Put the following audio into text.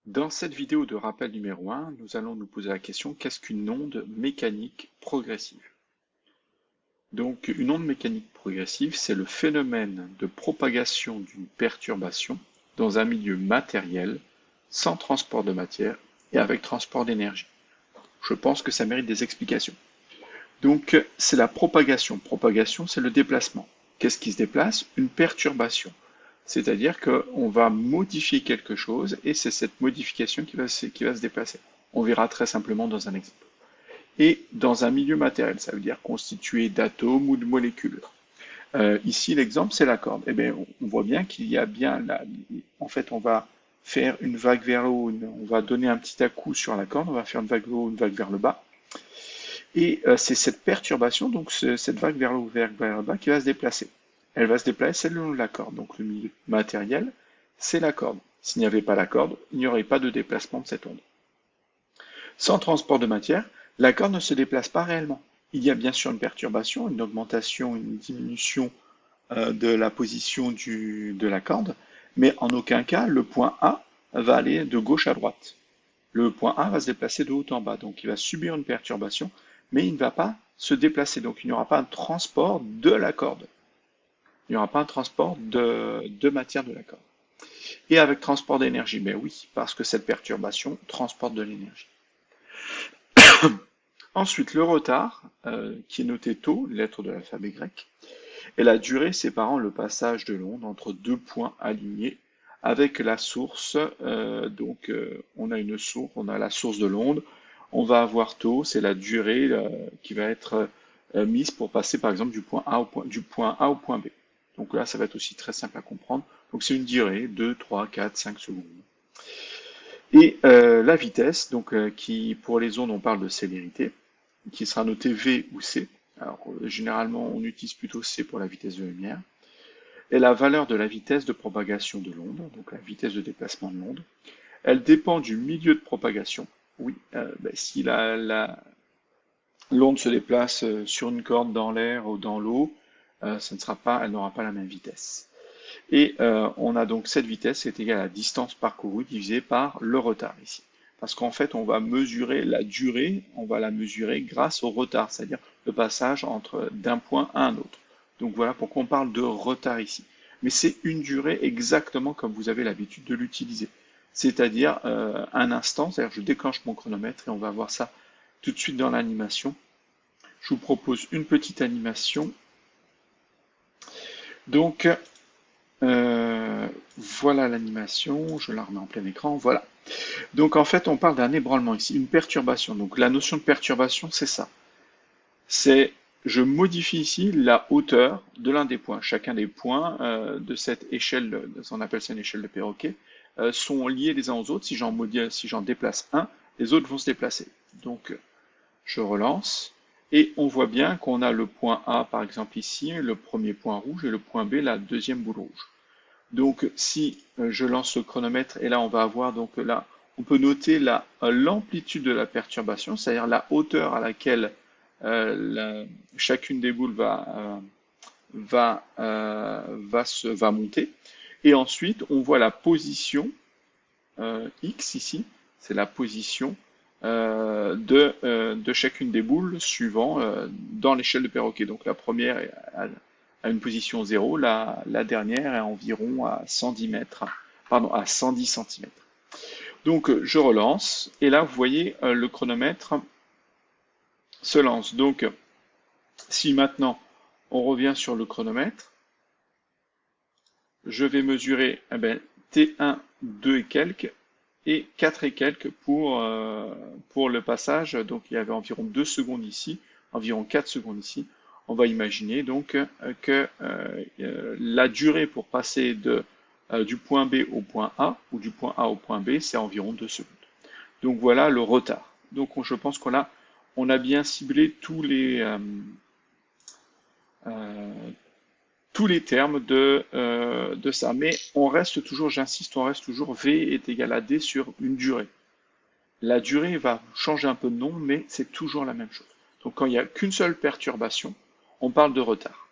Dans cette vidéo de rappel numéro 1, nous allons nous poser la question, qu'est-ce qu'une onde mécanique progressive? Donc, une onde mécanique progressive, c'est le phénomène de propagation d'une perturbation dans un milieu matériel, sans transport de matière et avec transport d'énergie. Je pense que ça mérite des explications. Donc, c'est la propagation. Propagation, c'est le déplacement. Qu'est-ce qui se déplace? Une perturbation. C'est-à-dire qu'on va modifier quelque chose et c'est cette modification qui va se déplacer. On verra très simplement dans un exemple. Et dans un milieu matériel, ça veut dire constitué d'atomes ou de molécules. Ici, l'exemple, c'est la corde. Eh bien, on voit bien qu'il y a bien, en fait, on va faire une vague vers le haut, on va donner un petit à-coup sur la corde, on va faire une vague vers le haut, une vague vers le bas. Et c'est cette perturbation, donc cette vague vers le haut, vers le bas, qui va se déplacer. Elle va se déplacer le long de la corde. Donc le milieu matériel, c'est la corde. S'il n'y avait pas la corde, il n'y aurait pas de déplacement de cette onde. Sans transport de matière, la corde ne se déplace pas réellement. Il y a bien sûr une perturbation, une augmentation, une diminution de la position de la corde, mais en aucun cas le point A va aller de gauche à droite. Le point A va se déplacer de haut en bas, donc il va subir une perturbation, mais il ne va pas se déplacer, donc il n'y aura pas un transport de la corde. Il n'y aura pas un transport de matière de la corde. Et avec transport d'énergie, mais oui, parce que cette perturbation transporte de l'énergie. Ensuite, le retard, qui est noté tau, lettre de l'alphabet grec, est la durée séparant le passage de l'onde entre deux points alignés avec la source. On a une source, on a la source de l'onde. On va avoir tau, c'est la durée qui va être mise pour passer par exemple du point A au point B. Donc là, ça va être aussi très simple à comprendre. Donc c'est une durée, 2, 3, 4, 5 secondes. Et la vitesse, qui pour les ondes on parle de célérité, qui sera notée V ou C. Alors généralement on utilise plutôt C pour la vitesse de lumière. Et la valeur de la vitesse de propagation de l'onde, donc la vitesse de déplacement de l'onde, elle dépend du milieu de propagation. Oui, si l'onde se déplace sur une corde dans l'air ou dans l'eau, elle n'aura pas la même vitesse. Et on a donc cette vitesse est égale à la distance parcourue divisée par le retard ici. Parce qu'en fait, on va mesurer la durée, on va la mesurer grâce au retard, c'est-à-dire le passage d'un point à un autre. Donc voilà pourquoi on parle de retard ici. Mais c'est une durée exactement comme vous avez l'habitude de l'utiliser. C'est-à-dire un instant, c'est-à-dire je déclenche mon chronomètre et on va voir ça tout de suite dans l'animation. Je vous propose une petite animation. Donc, voilà l'animation, je la remets en plein écran, voilà. Donc en fait, on parle d'un ébranlement ici, une perturbation. Donc la notion de perturbation, c'est ça. C'est, je modifie ici la hauteur de l'un des points. Chacun des points de cette échelle, on appelle ça une échelle de perroquet, sont liés les uns aux autres. Si j'en déplace un, les autres vont se déplacer. Donc je relance. Et on voit bien qu'on a le point A, par exemple ici, le premier point rouge, et le point B, la deuxième boule rouge. Donc si je lance le chronomètre, et là on va avoir, donc là, on peut noter l'amplitude de la perturbation, c'est-à-dire la hauteur à laquelle chacune des boules va monter. Et ensuite, on voit la position X ici, c'est la position de chacune des boules suivant dans l'échelle de perroquet. Donc la première est à une position 0, la dernière est environ à 110 mètres, pardon, à 110 cm. Donc je relance, et là vous voyez le chronomètre se lance. Donc si maintenant on revient sur le chronomètre, je vais mesurer T1, 2 et quelques, et 4 et quelques pour le passage. Donc il y avait environ 2 secondes ici, environ 4 secondes ici. On va imaginer donc que la durée pour passer du point B au point A ou du point A au point B, c'est environ 2 secondes. Donc voilà le retard. Donc je pense on a bien ciblé tous les termes de ça. Mais on reste toujours, j'insiste, on reste toujours V est égal à D sur une durée. La durée va changer un peu de nom, mais c'est toujours la même chose. Donc quand il n'y a qu'une seule perturbation, on parle de retard.